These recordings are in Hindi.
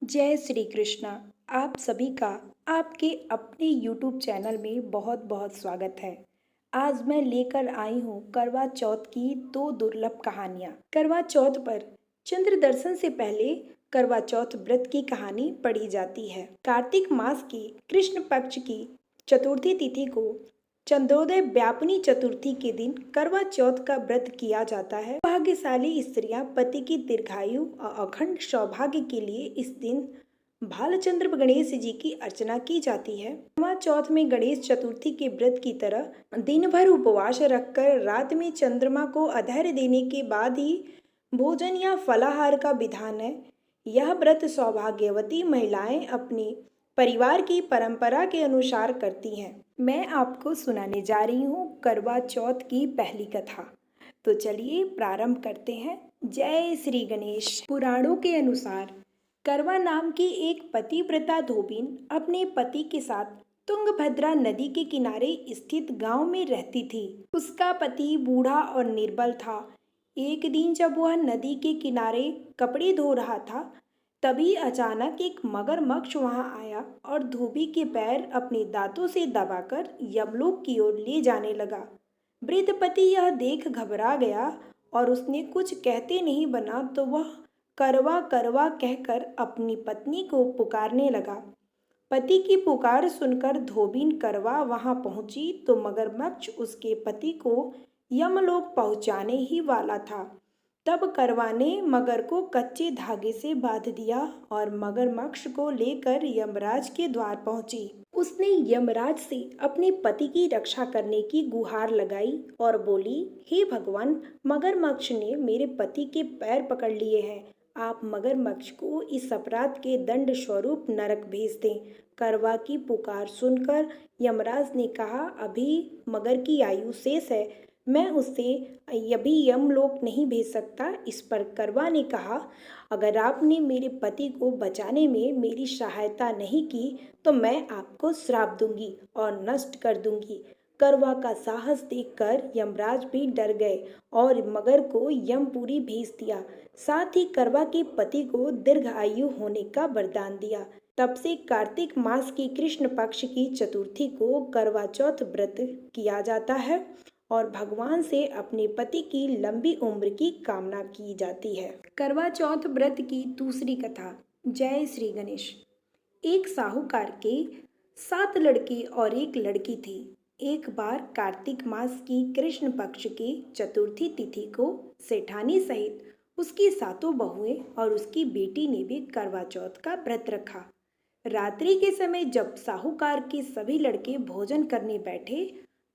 जय श्री कृष्णा। आप सभी का आपके अपने YouTube चैनल में बहुत बहुत स्वागत है। आज मैं लेकर आई हूँ करवा चौथ की दो दुर्लभ कहानियाँ। करवा चौथ पर चंद्र दर्शन से पहले करवा चौथ व्रत की कहानी पढ़ी जाती है। कार्तिक मास की कृष्ण पक्ष की चतुर्थी तिथि को चंद्रोदय व्यापनी चतुर्थी के दिन करवा चौथ का व्रत किया जाता है। भाग्यशाली स्त्रियां पति की दीर्घायु और अखंड सौभाग्य के लिए इस दिन भालचंद्र गणेश जी की अर्चना की जाती है। करवा चौथ में गणेश चतुर्थी के व्रत की तरह दिन भर उपवास रखकर रात में चंद्रमा को अर्घ्य देने के बाद ही भोजन या फलाहार का विधान है। यह व्रत सौभाग्यवती महिलाएं अपनी परिवार की परंपरा के अनुसार करती हैं। मैं आपको सुनाने जा रही हूँ करवा चौथ की पहली कथा। तो चलिए प्रारंभ करते हैं। जय श्री गणेश। पुराणों के अनुसार करवा नाम की एक पतिव्रता धोबिन अपने पति के साथ तुंगभद्रा नदी के किनारे स्थित गांव में रहती थी। उसका पति बूढ़ा और निर्बल था। एक दिन जब वह नदी के किनारे कपड़े धो रहा था, तभी अचानक एक मगरमच्छ वहां आया और धोबी के पैर अपने दांतों से दबाकर यमलोक की ओर ले जाने लगा। वृद्ध पति यह देख घबरा गया और उसने कुछ कहते नहीं बना तो वह करवा करवा कहकर अपनी पत्नी को पुकारने लगा। पति की पुकार सुनकर धोबिन करवा वहां पहुंची तो मगरमच्छ उसके पति को यमलोक पहुंचाने ही वाला था। तब करवा ने मगर को कच्चे धागे से बांध दिया और मगरमच्छ को लेकर यमराज के द्वार पहुंची। उसने यमराज से अपने पति की रक्षा करने की गुहार लगाई और बोली, हे भगवान, मगरमच्छ ने मेरे पति के पैर पकड़ लिए हैं। आप मगरमच्छ को इस अपराध के दंड स्वरूप नरक भेज दें। करवा की पुकार सुनकर यमराज ने कहा, अभी मगर की आयु शेष है, मैं उसे अभी यमलोक नहीं भेज सकता। इस पर करवा ने कहा, अगर आपने मेरे पति को बचाने में मेरी सहायता नहीं की तो मैं आपको श्राप दूंगी और नष्ट कर दूंगी। करवा का साहस देखकर यमराज भी डर गए और मगर को यमपुरी भेज दिया। साथ ही करवा के पति को दीर्घ आयु होने का वरदान दिया। तब से कार्तिक मास की कृष्ण पक्ष की चतुर्थी को करवा चौथ व्रत किया जाता है और भगवान से अपने पति की लंबी उम्र की कामना की जाती है। करवा चौथ व्रत की दूसरी कथा। जय श्री गणेश। एक साहूकार के 7 लड़के और एक लड़की थी। एक बार कार्तिक मास की कृष्ण पक्ष की चतुर्थी तिथि को सेठानी सहित उसकी 7 बहुएं और उसकी बेटी ने भी करवा चौथ का व्रत रखा। रात्रि के समय जब साहूकार के सभी लड़के भोजन करने बैठे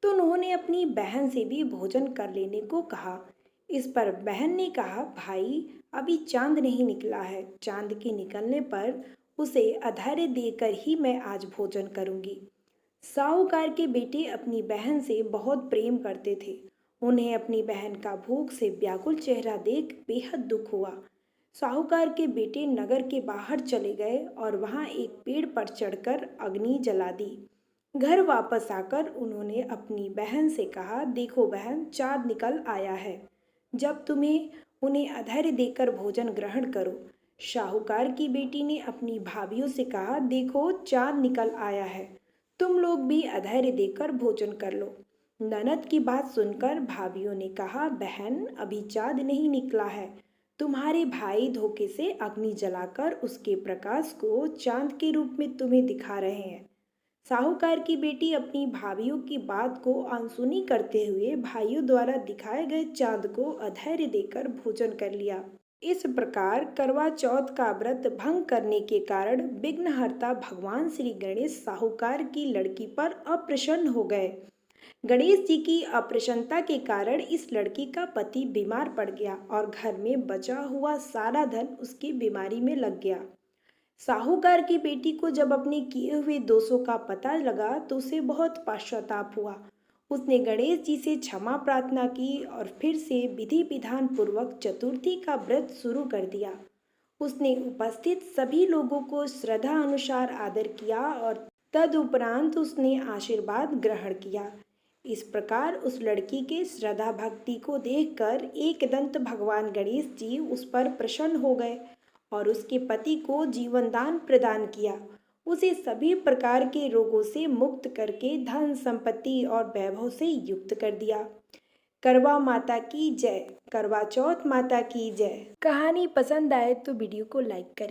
तो उन्होंने अपनी बहन से भी भोजन कर लेने को कहा। इस पर बहन ने कहा, भाई, अभी चांद नहीं निकला है। चांद के निकलने पर उसे अर्घ्य देकर ही मैं आज भोजन करूंगी। साहूकार के बेटे अपनी बहन से बहुत प्रेम करते थे। उन्हें अपनी बहन का भूख से व्याकुल चेहरा देख बेहद दुख हुआ। साहूकार के बेटे नगर के बाहर चले गए और वहां एक पेड़ पर चढ़कर अग्नि जला दी। घर वापस आकर उन्होंने अपनी बहन से कहा, देखो बहन, चाँद निकल आया है। जब तुम्हें उन्हें अर्घ्य देकर भोजन ग्रहण करो। साहूकार की बेटी ने अपनी भाभियों से कहा, देखो चाँद निकल आया है, तुम लोग भी अर्घ्य देकर भोजन कर लो। ननद की बात सुनकर भाभियों ने कहा, बहन, अभी चाँद नहीं निकला है। तुम्हारे भाई धोखे से अग्नि जलाकर उसके प्रकाश को चाँद के रूप में तुम्हें दिखा रहे हैं। साहूकार की बेटी अपनी भाभियों की बात को अनसुनी करते हुए भाइयों द्वारा दिखाए गए चांद को अर्घ्य देकर भोजन कर लिया। इस प्रकार करवा चौथ का व्रत भंग करने के कारण विघ्नहर्ता भगवान श्री गणेश साहूकार की लड़की पर अप्रसन्न हो गए। गणेश जी की अप्रसन्नता के कारण इस लड़की का पति बीमार पड़ गया और घर में बचा हुआ सारा धन उसकी बीमारी में लग गया। साहूकार की बेटी को जब अपने किए हुए दोषों का पता लगा तो उसे बहुत पश्चाताप हुआ। उसने गणेश जी से क्षमा प्रार्थना की और फिर से विधि विधान पूर्वक चतुर्थी का व्रत शुरू कर दिया। उसने उपस्थित सभी लोगों को श्रद्धा अनुसार आदर किया और तदुपरांत उसने आशीर्वाद ग्रहण किया। इस प्रकार उस लड़की के श्रद्धा भक्ति को देखकर एकदंत भगवान गणेश जी उस पर प्रसन्न हो गए और उसके पति को जीवन दान प्रदान किया। उसे सभी प्रकार के रोगों से मुक्त करके धन संपत्ति और वैभव से युक्त कर दिया। करवा माता की जय। करवा चौथ माता की जय। कहानी पसंद आए तो वीडियो को लाइक करें।